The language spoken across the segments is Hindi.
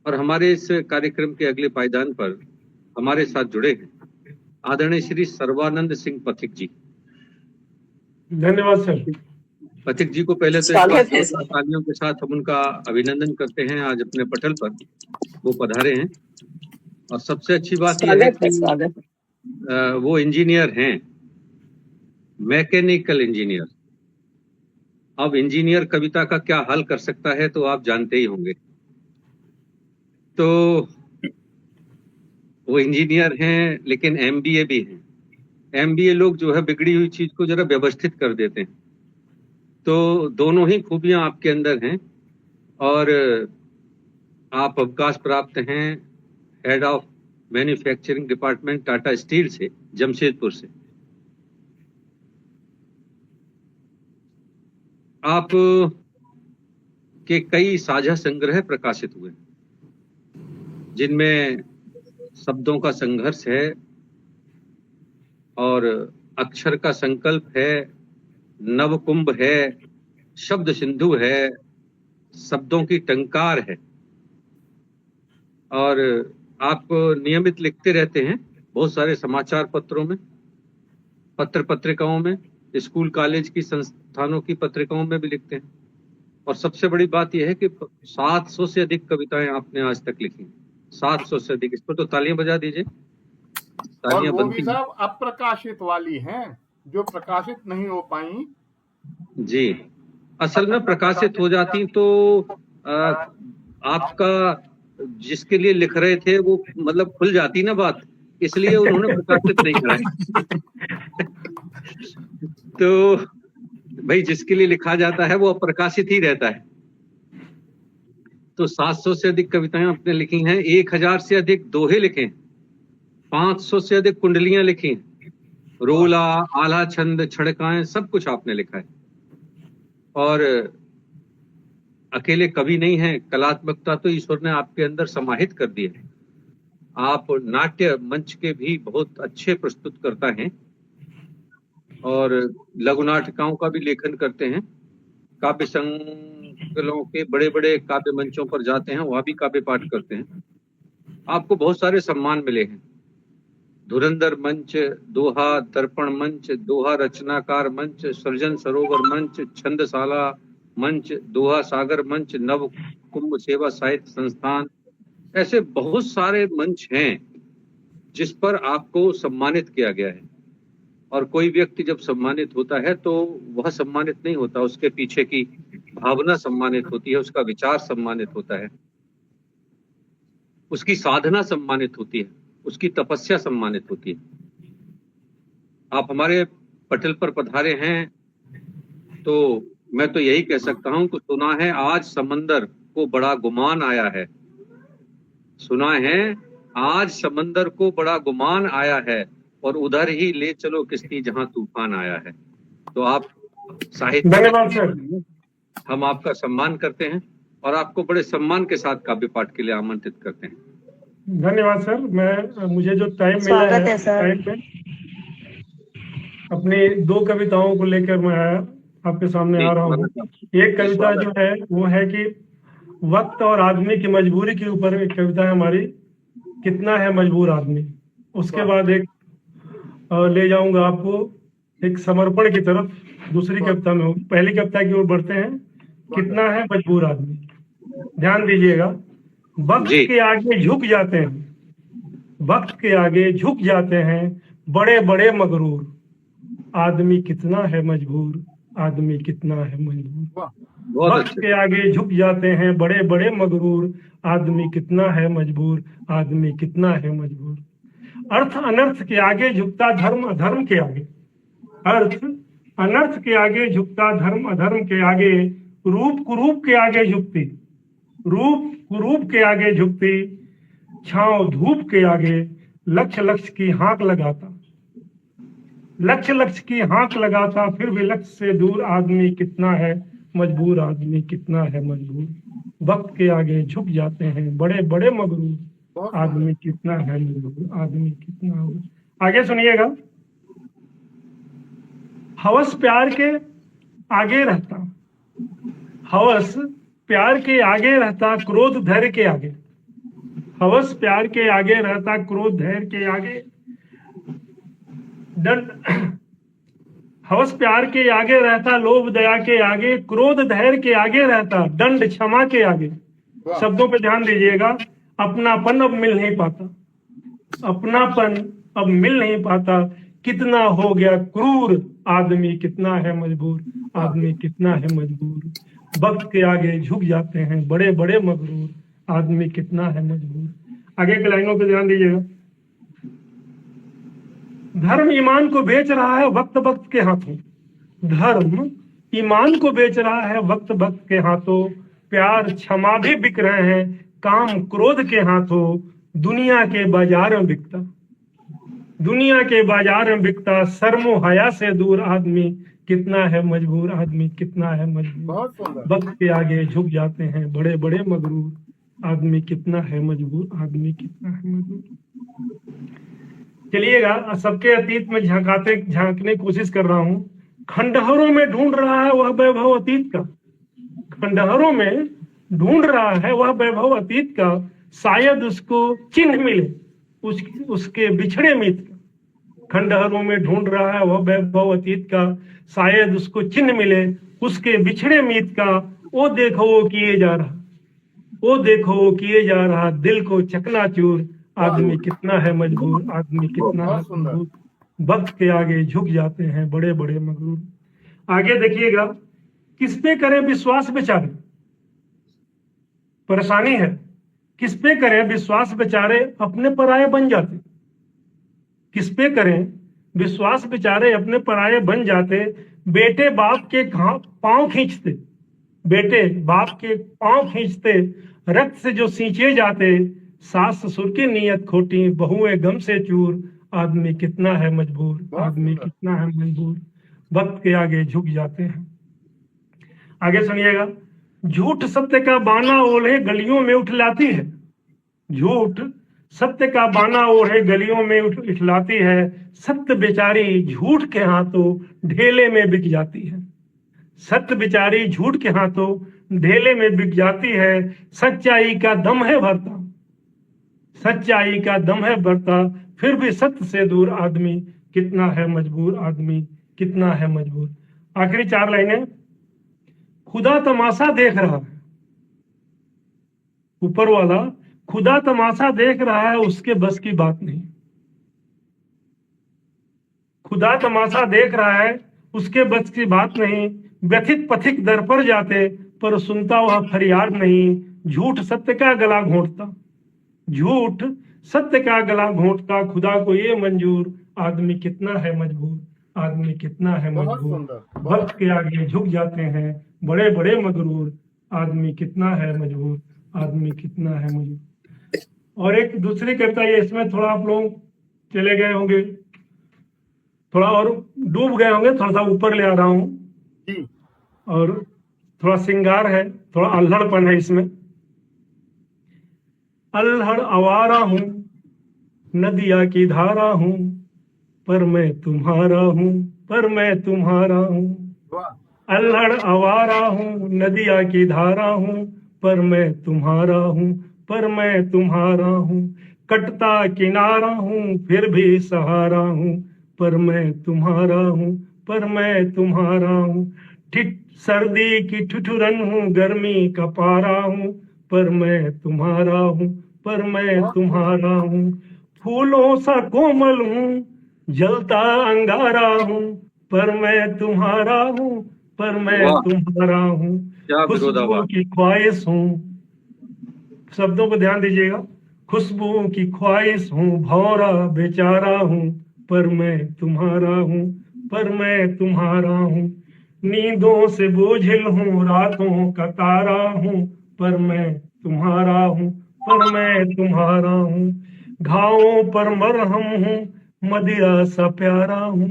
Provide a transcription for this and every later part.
और हमारे इस कार्यक्रम के अगले पायदान पर हमारे साथ जुड़े हैं आदरणीय श्री सर्वानंद सिंह पथिक जी। धन्यवाद सर। पथिक जी को पहले तो एक बार तालियों के साथ हम उनका अभिनंदन करते हैं, आज अपने पटल पर वो पधारे हैं। और सबसे अच्छी बात यह है कि वो इंजीनियर हैं, मैकेनिकल इंजीनियर। अब इंजीनियर कविता का क्या हल कर सकता है तो आप जानते ही होंगे। तो वो इंजीनियर हैं लेकिन एमबीए भी हैं। एमबीए लोग जो है बिगड़ी हुई चीज को जरा व्यवस्थित कर देते हैं। तो दोनों ही खूबियां आपके अंदर हैं और आप अवकाश प्राप्त हैं head of manufacturing department Tata steel से, जमशेदपुर से। आप के कई साझा संग्रह प्रकाशित हुए जिनमें शब्दों का संघर्ष है और अक्षर का संकल्प है, नवकुंभ है, शब्द सिंधु है, शब्दों की टंकार है। और आप नियमित लिखते रहते हैं बहुत सारे समाचार पत्रों में, पत्र पत्रिकाओं में, स्कूल कॉलेज की संस्थानों की पत्रिकाओं में भी लिखते हैं। और सबसे बड़ी बात यह है कि 700 से अधिक कविताएं आपने आज तक लिखी, 700 से अधिक। इस पर तो तालियां बजा दीजिए। और वो भी सब अप्रकाशित वाली हैं जो प्रकाशित नहीं हो पाई। जी, असल में प्रकाशित हो जाती तो आपका जिसके लिए लिख रहे थे वो मतलब खुल जाती ना बात, इसलिए उन्होंने प्रकाशित नहीं कराई। तो भाई जिसके लिए लिखा जाता है वो अप्रकाशित ही रहता है। तो 700 से अधिक कविताएं आपने लिखी हैं, 1000 से अधिक दोहे लिखे, 500 से अधिक कुंडलियां लिखी, रोला, आला छंद, छड़काएं, सब कुछ आपने लिखा है। और अकेले कवि नहीं है, कलात्मकता तो ईश्वर ने आपके अंदर समाहित कर दी है। आप नाट्य मंच के भी बहुत अच्छे प्रस्तुतकर्ता हैं और लघु नाटिकाओं का भी लेखन करते हैं। काव्य संकलों के बड़े बड़े काव्य मंचों पर जाते हैं, वहां भी काव्य पाठ करते हैं। आपको बहुत सारे सम्मान मिले हैं, धुरंधर मंच, दोहा दर्पण मंच, दोहा रचनाकार मंच, सृजन सरोवर मंच, छंदशाला मंच, दोहा सागर मंच, नव कुंभ सेवा साहित्य संस्थान। ऐसे बहुत सारे मंच हैं जिस पर आपको सम्मानित किया गया है। और कोई व्यक्ति जब सम्मानित होता है तो वह सम्मानित नहीं होता, उसके पीछे की भावना सम्मानित होती है, उसका विचार सम्मानित होता है, उसकी साधना सम्मानित होती है, उसकी तपस्या सम्मानित होती है। आप हमारे पटल पर पधारे हैं तो मैं तो यही कह सकता हूं कि सुना है आज समंदर को बड़ा गुमान आया है, सुना है आज समंदर को बड़ा गुमान आया है, और उधर ही ले चलो किश्ती जहां तूफान आया है। तो आप साहित्य, धन्यवाद सर। हम आपका सम्मान करते हैं और आपको बड़े सम्मान के साथ काव्य पाठ के लिए आमंत्रित करते हैं। धन्यवाद सर। मुझे जो टाइम मिला है टाइम में अपनी 2 कविताओं को लेकर मैं आपके सामने आ रहा हूँ। एक कविता जो है वो है कि वक्त और आदमी की मजबूरी के ऊपर एक कविता है हमारी, कितना है मजबूर आदमी। उसके बाद एक ले जाऊंगा आपको एक समर्पण की तरफ, दूसरी कविता में होगी। पहली कविता की ओर बढ़ते हैं, कितना है मजबूर आदमी। ध्यान दीजिएगा, वक्त के आगे झुक जाते हैं, वक्त के आगे झुक जाते हैं बड़े बड़े मगरूर, आदमी कितना है मजबूर, आदमी कितना है मजबूर। वक्त के आगे झुक जाते हैं बड़े बड़े मगरूर, आदमी कितना है मजबूर, आदमी कितना है मजबूर। अर्थ अनर्थ के आगे झुकता धर्म अधर्म के आगे, अर्थ अनर्थ के आगे झुकता धर्म अधर्म के आगे, रूप कुरूप के आगे झुकती, रूप कुरूप के आगे झुकती, छांव धूप के आगे, लक्ष्य लक्ष्य की हाँक लगाता, लक्ष्य लक्ष्य की हाँक लगाता, फिर भी लक्ष्य से दूर, आदमी कितना है मजबूर, आदमी कितना है मजबूर। वक्त के आगे झुक जाते हैं बड़े बड़े मगरूर, आदमी कितना है मजबूर, आदमी कितना है। आगे सुनिएगा, हवस प्यार के आगे रहता, हवस प्यार के आगे रहता, क्रोध धैर्य के आगे, हवस प्यार के आगे रहता, क्रोध धैर्य के आगे, दंड हवस प्यार के आगे रहता, लोभ दया के आगे, क्रोध धैर्य के आगे रहता, दंड क्षमा के आगे। शब्दों पे ध्यान दीजिएगा। अपनापन अब मिल नहीं पाता, अपनापन अब मिल नहीं पाता, कितना हो गया क्रूर, आदमी कितना है मजबूर, आदमी कितना है मजबूर। वक्त के आगे झुक जाते हैं बड़े बड़े मगरूर, आदमी कितना है मजबूर। आगे के लाइनों पे ध्यान दीजिएगा। धर्म ईमान को बेच रहा है वक्त वक्त के हाथों, धर्म ईमान को बेच रहा है वक्त वक्त के हाथों, प्यार क्षमा भी बिक रहे हैं काम क्रोध के हाथों। दुनिया के बाजार में बिकता, दुनिया के बाजार में बिकता, शर्मो हया से दूर, आदमी कितना है मजबूर, आदमी कितना है मजबूर। वक्त के आगे झुक जाते हैं बड़े बड़े मगरूर, आदमी कितना है मजबूर, आदमी कितना है मजबूर। चलिएगा, सबके अतीत में झांकने की कोशिश कर रहा हूं। खंडहरों में ढूंढ रहा है वह वैभव अतीत का, खंडहरों में ढूंढ रहा है वह वैभव अतीत का, शायद उसको चिन्ह मिले उसके बिछड़े मित का। खंडहरों में ढूंढ रहा है वह वैभव अतीत का, शायद उसको चिन्ह मिले उसके बिछड़े मित का। वो देखो वो किए जा रहा, वो देखो वो किए जा रहा, दिल को चकनाचूर, आदमी कितना है मजबूर, आदमी कितना है मजबूर। वक्त के आगे झुक जाते हैं बड़े बड़े मगरूर। आगे देखिएगा, किस पे करें विश्वास बेचारे, परेशानी है, किस पे करें विश्वास बेचारे अपने पराये बन जाते, किस पे करें विश्वास बेचारे अपने पराये बन जाते। बेटे बाप के पांव खींचते, बेटे बाप के पांव खींचते, रक्त से जो सींचे जाते, सास ससुर की नीयत खोटी, बहुएं गम से चूर, आदमी कितना है मजबूर, आदमी कितना है मजबूर। वक्त के आगे झुक जाते हैं। आगे सुनिएगा, झूठ सत्य का बाना ओढ़े गलियों में उठलाती है, झूठ सत्य का बाना ओढ़े गलियों में उठलाती है, सत्य बेचारी झूठ के हाथों ढेले में बिक जाती है, सत्य बेचारी झूठ के हाथों ढेले में बिक जाती है। सच्चाई का दम है भरता, सच्चाई का दम है भरता, फिर भी सत्य से दूर, आदमी कितना है मजबूर, आदमी कितना है मजबूर। आखिरी 4 लाइनें, खुदा तमाशा देख रहा है, ऊपर वाला खुदा तमाशा देख रहा है, उसके बस की बात नहीं, खुदा तमाशा देख रहा है उसके बस की बात नहीं। व्यथित पथिक दर पर जाते, पर सुनता वह फरियाद नहीं। झूठ सत्य का गला घोंटता, झूठ सत्य का गला घोंटता, खुदा को ये मंजूर, आदमी कितना है मजबूर, आदमी कितना है मजबूर। वक्त के आगे झुक जाते हैं बड़े बड़े मगरूर, आदमी कितना है मजबूर, आदमी कितना है मजबूर। और एक दूसरी कविता है, इसमें थोड़ा आप लोग चले गए होंगे, थोड़ा और डूब गए होंगे, थोड़ा सा ऊपर ले आ रहा हूं, और थोड़ा श्रृंगार है, थोड़ा अल्हड़पन है इसमें। अल्हड़ आवारा हूं, नदिया की धारा हूं, पर मैं तुम्हारा हूं, पर मैं तुम्हारा हूं। अल्हड़ आवारा हूं, नदिया की धारा हूं, पर मैं तुम्हारा हूं, पर मैं तुम्हारा हूं। कटता किनारा हूं, फिर भी सहारा हूं, पर मैं तुम्हारा हूं, पर मैं तुम्हारा हूं। सर्दी की ठिठुरन हूं, गर्मी का पारा हूं, पर मैं तुम्हारा हूं, पर मैं तुम्हारा हूं। फूलों सा कोमल हूं, जलता अंगारा हूं, पर मैं तुम्हारा हूं, पर मैं तुम्हारा हूं। खुशबू की ख्वाहिश हूं, शब्दों पर ध्यान दीजिएगा, खुशबू की ख्वाहिश हूं, भौरा बेचारा हूं, पर मैं तुम्हारा हूं, पर मैं तुम्हारा हूं। नींदों से बोझिल हूं, रातों का तारा हूं, पर मैं तुम्हारा हूं, पर मैं तुम्हारा हूं। घावों पर मरहम हूं, मदिरा सा प्यारा हूं,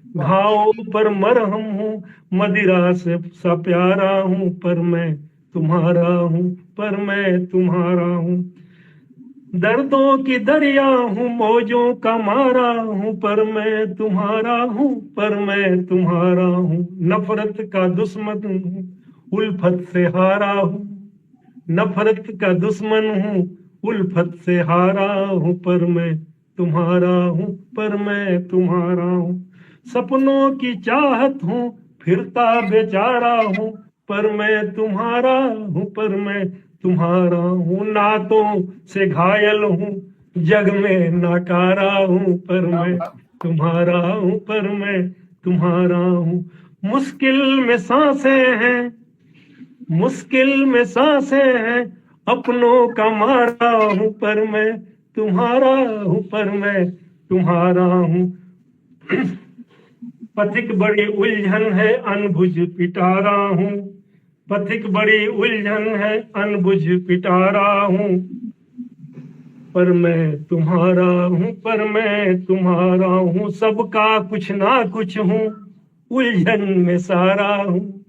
घावों पर मरहम हूं, मदिरा से सा प्यारा हूं, पर मैं तुम्हारा हूं, पर मैं तुम्हारा हूं। दर्दों की दरिया हूं, मौजों का मारा हूं, पर मैं तुम्हारा हूं, पर मैं तुम्हारा हूं। नफरत का दुश्मन हूं, उल्फत से हारा हूं, नफरत का दुश्मन हूं, उल्फत से हारा हूँ पर मैं तुम्हारा हूँ, पर मैं तुम्हारा हूँ। सपनों की चाहत हूँ, फिरता बेचारा हूँ, पर मैं तुम्हारा हूँ, पर मैं तुम्हारा हूँ। नातों से घायल हूँ, जग में नाकारा हूँ, पर मैं तुम्हारा हूँ, पर मैं तुम्हारा हूँ। मुश्किल में सांसें हैं, मुश्किल में सांसें हैं, अपनों का मारा हूँ, पर मैं तुम्हारा हूँ, पर मैं तुम्हारा हूँ। पथिक बड़ी उलझन है, अनबुझ पिटारा हूँ, पथिक बड़ी उलझन है, अनबुझ पिटारा हूँ, पर मैं तुम्हारा हूँ, पर मैं तुम्हारा हूँ। सबका कुछ ना कुछ हूँ, उलझन में सारा हूँ,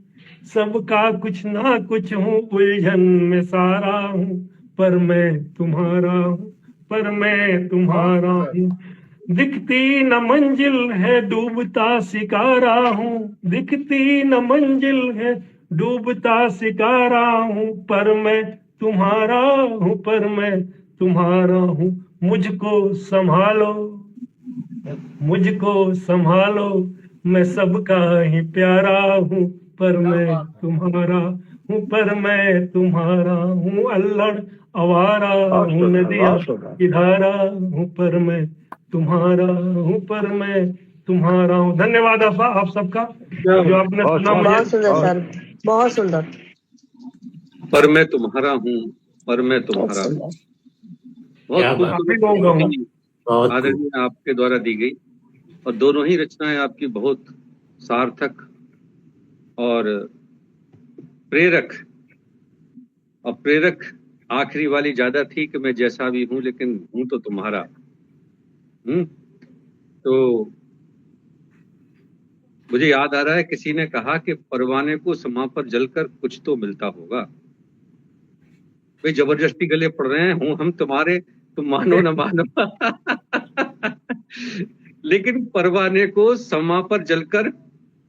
सबका कुछ ना कुछ हूँ, उलझन में सारा हूँ, पर मैं तुम्हारा हूँ, पर मैं तुम्हारा हूँ। दिखती न मंजिल है, डूबता शिकारा हूँ, दिखती न मंजिल है, डूबता शिकारा हूँ, पर मैं तुम्हारा हूँ, पर मैं तुम्हारा हूँ। मुझको संभालो, मुझको संभालो, मैं सबका ही प्यारा हूँ, पर मैं तुम्हारा हूँ, पर मैं तुम्हारा हूँ। अल्लड़ आवारा हूँ, नदिया की धारा हूँ, पर मैं तुम्हारा हूँ, पर मैं तुम्हारा हूँ। धन्यवाद आप सबका जो आपने सुना मुझे। बहुत सुंदर सर, बहुत सुंदर, पर मैं तुम्हारा हूँ, पर मैं बहुत तुम्हारा हूँ। सुंदर। बहुत काफी लोगों का खूबसूरत आदरणीय आपके द्वारा दी गई, और दोनों ही रचनाएं आपकी बहुत सार्थक और प्रेरक। और प्रेरक आखिरी वाली ज्यादा थी कि मैं जैसा भी हूं लेकिन हूं तो तुम्हारा। तो मुझे याद आ रहा है, किसी ने कहा कि परवाने को समा पर जलकर कुछ तो मिलता होगा। भाई जबरदस्ती गले पड़ रहे हैं, हूं हम तुम्हारे, तुम मानो न मानो। लेकिन परवाने को समा पर जलकर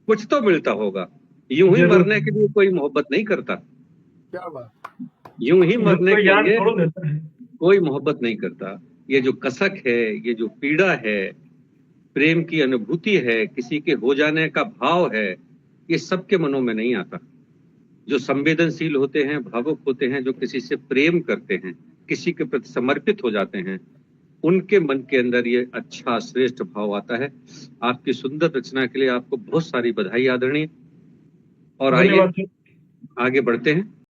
कुछ तो मिलता होगा। यूं ही मरने के लिए कोई मोहब्बत नहीं करता, क्या बात, यूं ही मरने के लिए छोड़ देता है। कोई मोहब्बत नहीं करता। ये जो कसक है, ये जो पीड़ा है, प्रेम की अनुभूति है, किसी के हो जाने का भाव है, ये सबके मनों में नहीं आता। जो संवेदनशील होते हैं, भावुक होते हैं, जो किसी से प्रेम करते हैं, किसी के प्रति समर्पित हो जाते हैं, उनके मन के अंदर ये अच्छा श्रेष्ठ भाव आता है। आपकी सुंदर रचना के लिए आपको बहुत सारी बधाई आदरणीय। और आइए आगे बढ़ते हैं।